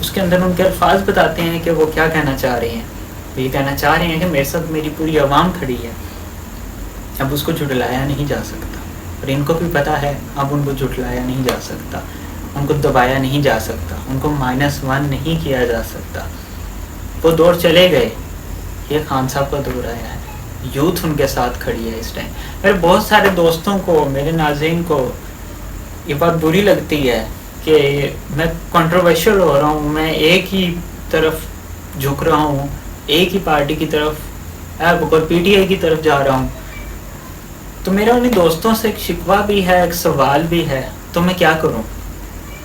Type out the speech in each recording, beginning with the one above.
اس کے اندر ان کے الفاظ بتاتے ہیں کہ وہ کیا کہنا چاہ رہے ہیں. وہ یہ کہنا چاہ رہے ہیں کہ میرے ساتھ میری پوری عوام کھڑی ہے, اب اس کو جھٹلایا نہیں جا سکتا, اور ان کو بھی پتہ ہے اب ان کو جھٹلایا نہیں جا سکتا, ان کو دبایا نہیں جا سکتا, ان کو -1 نہیں کیا جا سکتا. وہ دور چلے گئے, یہ خان صاحب کا دور آیا ہے, یوتھ ان کے ساتھ کھڑی ہے اس ٹائم. میرے بہت سارے دوستوں کو, میرے ناظرین کو یہ بات بری لگتی ہے کہ میں کنٹروورشل ہو رہا ہوں, میں ایک ہی طرف جھک رہا ہوں, ایک ہی پارٹی کی طرف اور پی ٹی آئی کی طرف جا رہا ہوں. تو میرا انہیں دوستوں سے ایک شکوہ بھی ہے, ایک سوال بھی ہے, تو میں کیا کروں؟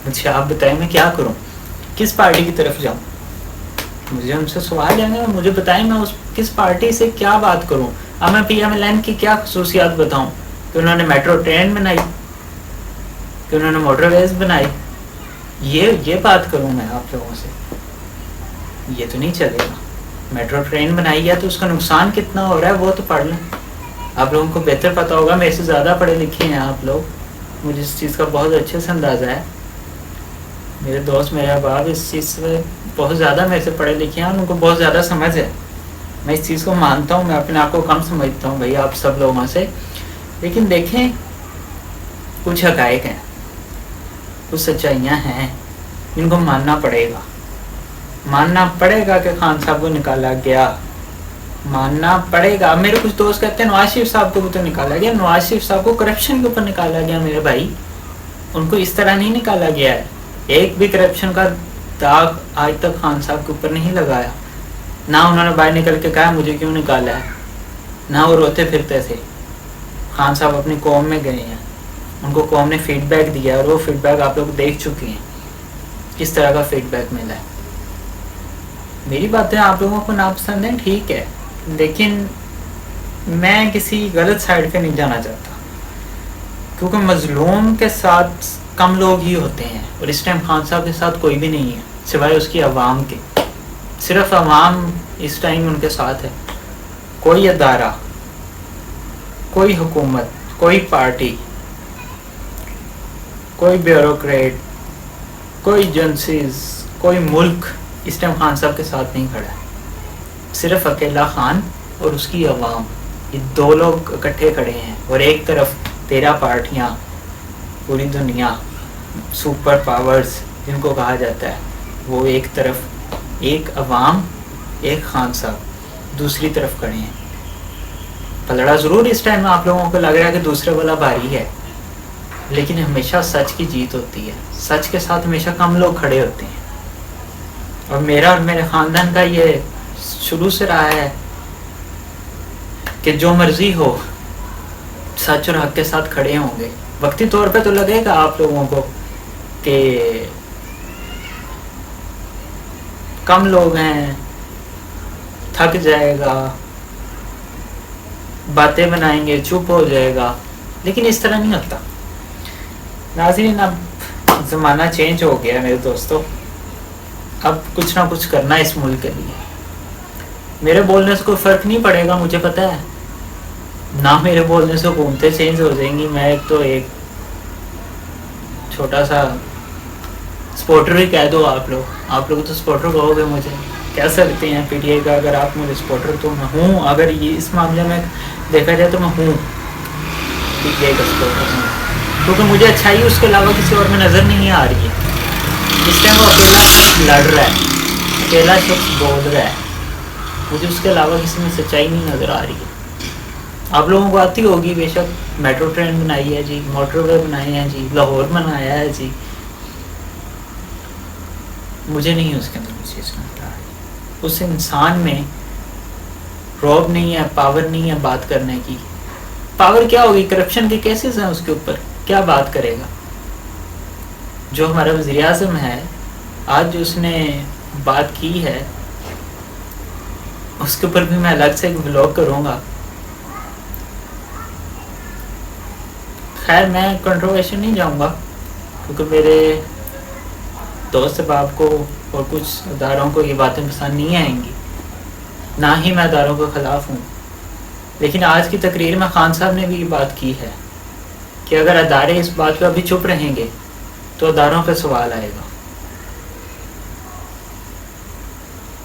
مجھے آپ بتائیں میں کیا کروں, کس پارٹی کی طرف جاؤں؟ مجھے ان سے سوال ہے نا, مجھے بتائیں میں اس کس پارٹی سے کیا بات کروں. اب میں پی ایم ایل این کی کیا خصوصیات بتاؤں کہ انہوں نے میٹرو ٹرین بنائی, کہ انہوں نے موٹر ویز بنائی, یہ بات کروں میں آپ لوگوں سے؟ یہ تو نہیں چلے گا. میٹرو ٹرین بنائی ہے تو اس کا نقصان کتنا ہو رہا ہے وہ تو پڑھ لیں. آپ لوگوں کو بہتر پتہ ہوگا, میرے سے زیادہ پڑھے لکھے ہیں آپ لوگ, مجھے اس چیز کا بہت اچھے سے اندازہ ہے. میرے دوست, میرے احباب اس چیز سے بہت زیادہ میرے سے پڑھے لکھے ہیں, ان کو بہت زیادہ سمجھ ہے. میں اس چیز کو مانتا ہوں, میں اپنے آپ کو کم سمجھتا ہوں بھائی آپ سب لوگوں سے. لیکن دیکھیں, کچھ حقائق ہیں, کچھ سچائیاں ہیں جن کو ماننا پڑے گا. ماننا پڑے گا کہ خان صاحب کو نکالا گیا, ماننا پڑے گا. میرے کچھ دوست کہتے ہیں نواز شریف صاحب کو بھی تو نکالا گیا. نواز شریف صاحب کو کرپشن کے اوپر نکالا گیا میرے بھائی, ان کو اس طرح نہیں نکالا گیا ہے. ایک بھی کرپشن کا داغ آج تک خان صاحب کے اوپر نہیں لگایا. نہ انہوں نے باہر نکل کے کہا مجھے کیوں نکالا ہے, نہ وہ روتے پھرتے تھے. خان صاحب اپنی قوم میں گئے ہیں, ان کو قوم نے فیڈ بیک دیا, اور وہ فیڈ بیک آپ لوگ دیکھ چکے ہیں کس طرح کا فیڈ بیک ملا ہے. میری باتیں آپ لوگوں کو ناپسند ہیں, ٹھیک ہے, لیکن میں کسی غلط سائڈ پہ نہیں جانا چاہتا, کیونکہ مظلوم کے ساتھ کم لوگ ہی ہوتے ہیں, اور اس ٹائم خان صاحب کے ساتھ کوئی بھی نہیں ہے سوائے اس کی عوام کے. صرف عوام اس ٹائم ان کے ساتھ ہے. کوئی ادارہ, کوئی حکومت, کوئی پارٹی, کوئی بیوروکریٹ, کوئی ایجنسیز, کوئی ملک اس ٹائم خان صاحب کے ساتھ نہیں کھڑا ہے. صرف اکیلا خان اور اس کی عوام, یہ دو لوگ اکٹھے کھڑے ہیں. اور ایک طرف 13 پارٹیاں, پوری دنیا, سپر پاورز جن کو کہا جاتا ہے, وہ ایک طرف, ایک عوام, ایک خان صاحب دوسری طرف کھڑے ہیں. پلڑا ضرور اس ٹائم آپ لوگوں کو لگ رہا ہے کہ دوسرے والا بھاری ہے, لیکن ہمیشہ سچ کی جیت ہوتی ہے. سچ کے ساتھ ہمیشہ کم لوگ کھڑے ہوتے ہیں, اور میرا اور میرے خاندان کا یہ شروع سے رہا ہے کہ جو مرضی ہو سچ اور حق کے ساتھ کھڑے ہوں گے. وقتی طور پہ تو لگے گا آپ لوگوں کو کہ کم لوگ ہیں, تھک جائے گا, باتیں بنائیں گے, چپ ہو جائے گا, لیکن اس طرح نہیں ہوتا. ناظرین, اب زمانہ چینج ہو گیا میرے دوستو, اب کچھ نہ کچھ کرنا ہے اس ملک کے لیے. میرے بولنے سے کوئی فرق نہیں پڑے گا, مجھے پتہ ہے, نہ میرے بولنے سے حکومتیں چینج ہو جائیں گی. میں ایک چھوٹا سا سپورٹر ہی کہہ دو. آپ لوگ تو سپورٹر کہو گے, مجھے کہہ سکتے ہیں پی ٹی آئی کا. اگر آپ مجھے سپورٹر, تو میں ہوں. اگر یہ اس معاملے میں دیکھا جائے تو میں ہوں پی ٹی آئی کا سپورٹر ہوں, کیونکہ مجھے اچھائی اس کے علاوہ کسی اور میں نظر نہیں آ رہی ہے. اس ٹائم وہ اکیلا شخص لڑ رہا ہے, اکیلا شخص بول رہا ہے, مجھے اس کے علاوہ کسی میں سچائی نہیں نظر آ رہی ہے. آپ لوگوں کو آتی ہوگی بے شک, میٹرو ٹرین بنائی ہے جی, موٹر وے بنائے ہیں جی, لاہور بنایا ہے جی. مجھے نہیں اس کے اندر کچھ چیز نظر آ رہی. اس انسان میں روب نہیں ہے, پاور نہیں ہے بات کرنے کی. پاور کیا ہوگی؟ کرپشن کے کیسز ہیں اس کے اوپر, کیا بات کرے گا؟ جو ہمارا وزیر اعظم ہے آج, جو اس نے بات کی ہے, اس کے اوپر بھی میں الگ سے ایک ولاگ کروں گا. خیر, میں کنٹروورشن نہیں جاؤں گا, کیونکہ میرے دوست احباب کو اور کچھ اداروں کو یہ باتیں پسند نہیں آئیں گی, نہ ہی میں اداروں کے خلاف ہوں. لیکن آج کی تقریر میں خان صاحب نے بھی یہ بات کی ہے کہ اگر ادارے اس بات پہ ابھی چپ رہیں گے تو اداروں پہ سوال آئے گا.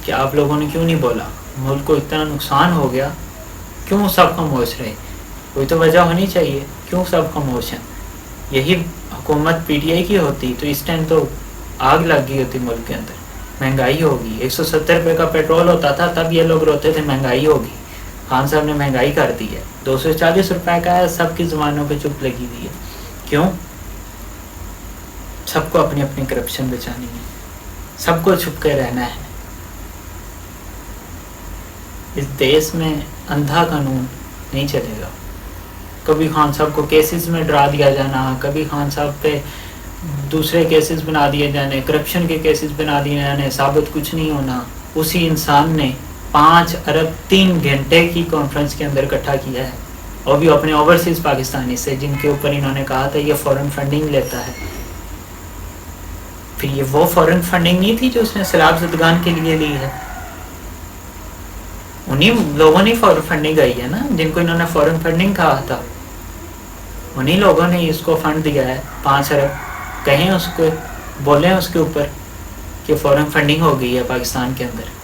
کہ آپ لوگوں نے کیوں نہیں بولا, ملک کو اتنا نقصان ہو گیا, کیوں سب خاموش رہے؟ کوئی تو وجہ ہونی چاہیے, کیوں سب خاموش ہیں؟ یہی حکومت پی ٹی آئی کی ہوتی تو اس ٹائم تو آگ لگ گئی ہوتی ملک کے اندر. مہنگائی ہوگی, 170 روپے کا پیٹرول ہوتا تھا تب یہ لوگ روتے تھے مہنگائی ہوگی. خان صاحب نے مہنگائی کر دی ہے, 240 روپے کا ہے, سب کی زبانوں پہ چپ لگی ہوئی ہے. کیوں؟ سب کو اپنی اپنی کرپشن بچانی ہے, سب کو چھپ کے رہنا ہے. اس دیش میں اندھا قانون نہیں چلے گا. کبھی خان صاحب کو کیسز میں ڈرا دیا جانا, کبھی خان صاحب پہ دوسرے کیسز بنا دیے جانے, کرپشن کے کیسز بنا دیے جانے, ثابت کچھ نہیں ہونا. اسی انسان نے 5 ارب 3 گھنٹے کی کانفرنس کے اندر اکٹھا کیا ہے, اور بھی اپنے اوورسیز پاکستانی سے, جن کے اوپر انہوں نے کہا تھا یہ فورن فنڈنگ لیتا ہے. پھر یہ وہ فورن فنڈنگ نہیں تھی جو اس نے سیلاب زدگان کے لیے لی ہے. انہیں لوگوں نے فورن فنڈنگ آئی ہے نا, جن کو انہوں نے فورن فنڈنگ کہا تھا, انہیں لوگوں نے اس کو فنڈ دیا ہے 5 ارب. کہیں اس کو, بولیں اس کے اوپر کہ فورن فنڈنگ ہو گئی ہے پاکستان کے اندر.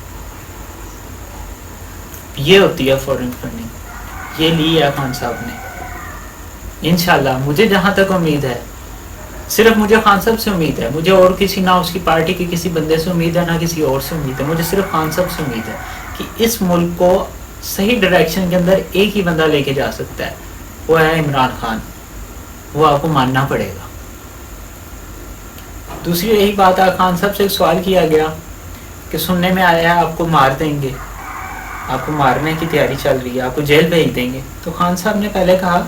یہ ہوتی ہے فورن فنڈنگ, یہ لی ہے خان صاحب نے. انشاءاللہ مجھے جہاں تک امید ہے, صرف مجھے خان صاحب سے امید ہے, مجھے اور کسی, نہ اس کی پارٹی کے کسی بندے سے امید ہے, نہ کسی اور سے امید ہے. مجھے صرف خان صاحب سے امید ہے کہ اس ملک کو صحیح ڈائریکشن کے اندر ایک ہی بندہ لے کے جا سکتا ہے, وہ ہے عمران خان. وہ آپ کو ماننا پڑے گا. دوسری یہی بات ہے, خان صاحب سے ایک سوال کیا گیا کہ سننے میں آیا ہے آپ کو مار دیں گے, آپ کو مارنے کی تیاری چل رہی ہے, آپ کو جیل بھیج دیں گے. تو خان صاحب نے پہلے کہا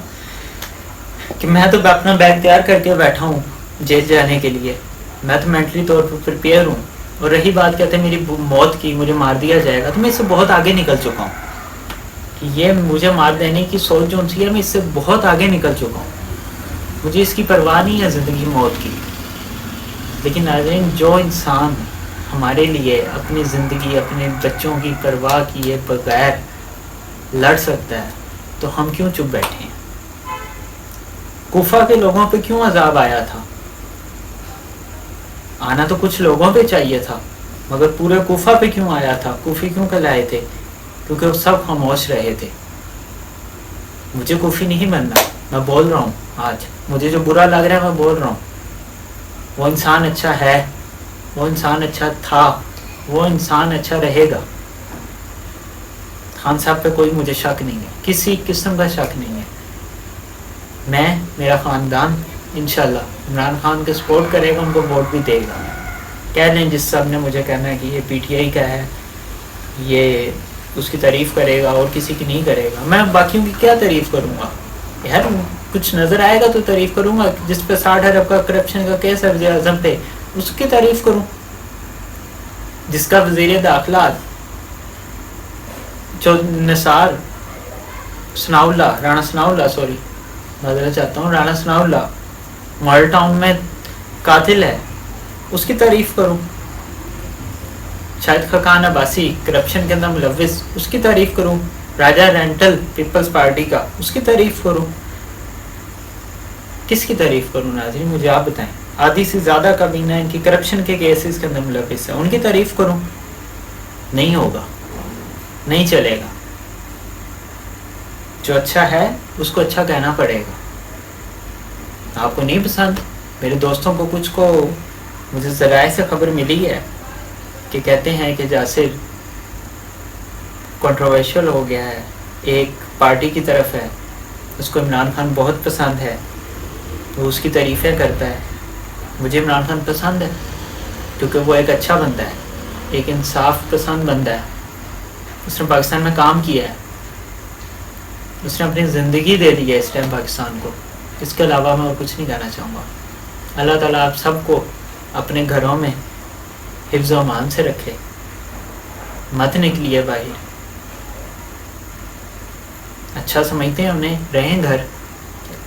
کہ میں تو اپنا بیگ تیار کر کے بیٹھا ہوں جیل جانے کے لیے, میں تو مینٹلی طور پر پریپیئر ہوں. اور رہی بات کہتے ہیں میری موت کی, مجھے مار دیا جائے گا, تو میں اس سے بہت آگے نکل چکا ہوں. کہ یہ مجھے مار دینے کی سوچ جو ان سی ہے, میں اس سے بہت آگے نکل چکا ہوں. مجھے اس کی پرواہ نہیں ہے زندگی موت کی. لیکن ناظرین, جو انسان ہمارے لیے اپنی زندگی, اپنے بچوں کی پرواہ کیے بغیر لڑ سکتا ہے, تو ہم کیوں چپ بیٹھے ہیں؟ کوفہ کے لوگوں پہ کیوں عذاب آیا تھا؟ آنا تو کچھ لوگوں پہ چاہیے تھا, مگر پورے کوفہ پہ کیوں آیا تھا؟ کوفی کیوں کہلائے تھے؟ کیونکہ وہ سب خاموش رہے تھے. مجھے کوفی نہیں بننا, میں بول رہا ہوں آج, مجھے جو برا لگ رہا ہے میں بول رہا ہوں. وہ انسان اچھا ہے, وہ انسان اچھا تھا, وہ انسان اچھا رہے گا. خان صاحب پہ کوئی مجھے شک نہیں ہے, کسی قسم کا شک نہیں ہے. میں, میرا خاندان انشاءاللہ عمران خان کے سپورٹ کرے گا, ان کو ووٹ بھی دے گا. کہہ لیں جس سب نے مجھے کہنا ہے کہ یہ پی ٹی آئی کا ہے, یہ اس کی تعریف کرے گا اور کسی کی نہیں کرے گا. میں باقیوں کی کیا تعریف کروں گا یار؟ کچھ نظر آئے گا تو تعریف کروں گا. جس پہ 60 ارب کا کرپشن کا کیس ہے وزیر اعظم پہ, اس کی تعریف کروں. جس کا وزیر داخلہ جو نثار ثناءاللہ, رانا ثناءاللہ, سوری معذرت چاہتا ہوں, رانا ثناءاللہ ماڈل ٹاؤن میں قاتل ہے, اس کی تعریف کروں. شاہد خاقان عباسی کرپشن کے اندر ملوث, اس کی تعریف کروں. راجہ رینٹل پیپلز پارٹی کا, اس کی تعریف کروں. کس کی تعریف کروں ناظرین؟ مجھے آپ بتائیں. آدھی سے زیادہ کابینہ ان کی کرپشن کے کیسز کے اندر ملوث ہے, ان کی تعریف کروں؟ نہیں ہوگا, نہیں چلے گا. جو اچھا ہے اس کو اچھا کہنا پڑے گا. آپ کو نہیں پسند, میرے دوستوں کو کچھ کو مجھے ذرائع سے خبر ملی ہے کہ کہتے ہیں کہ جاسر کنٹروورشل ہو گیا ہے, ایک پارٹی کی طرف ہے, اس کو عمران خان بہت پسند ہے, وہ اس کی تعریفیں کرتا ہے. مجھے عمران خان پسند ہے کیونکہ وہ ایک اچھا بندہ ہے, ایک انصاف پسند بندہ ہے. اس نے پاکستان میں کام کیا ہے, اس نے اپنی زندگی دے دی ہے اس ٹائم پاکستان کو. اس کے علاوہ میں اور کچھ نہیں کہنا چاہوں گا. اللہ تعالیٰ آپ سب کو اپنے گھروں میں حفظ و امان سے رکھے, مت نکلیے باہر. اچھا سمجھتے ہیں انہیں, رہیں گھر,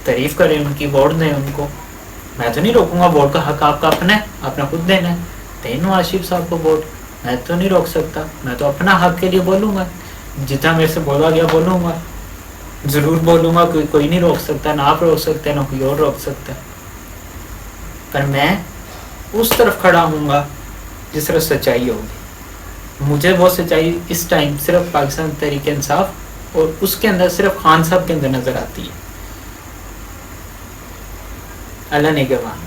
تعریف کریں ان کی, ووٹ دیں ان کو. میں تو نہیں روکوں گا, ووٹ کا حق آپ کا اپنا ہے, آپ نے خود دینا ہے. دیں نواز شریف صاحب کو ووٹ, میں تو نہیں روک سکتا. میں تو اپنا حق کے لیے بولوں گا, جتنا میرے سے بولا گیا بولوں گا, ضرور بولوں گا. کوئی نہیں روک سکتا, نہ آپ روک سکتے نہ کوئی اور روک سکتا. پر میں اس طرف کھڑا ہوں گا جس طرف سچائی ہوگی. مجھے وہ سچائی اس ٹائم صرف پاکستان تحریک انصاف اور اس کے اندر صرف خان صاحب کے اندر نظر آتی ہے. اللہ نگہبان.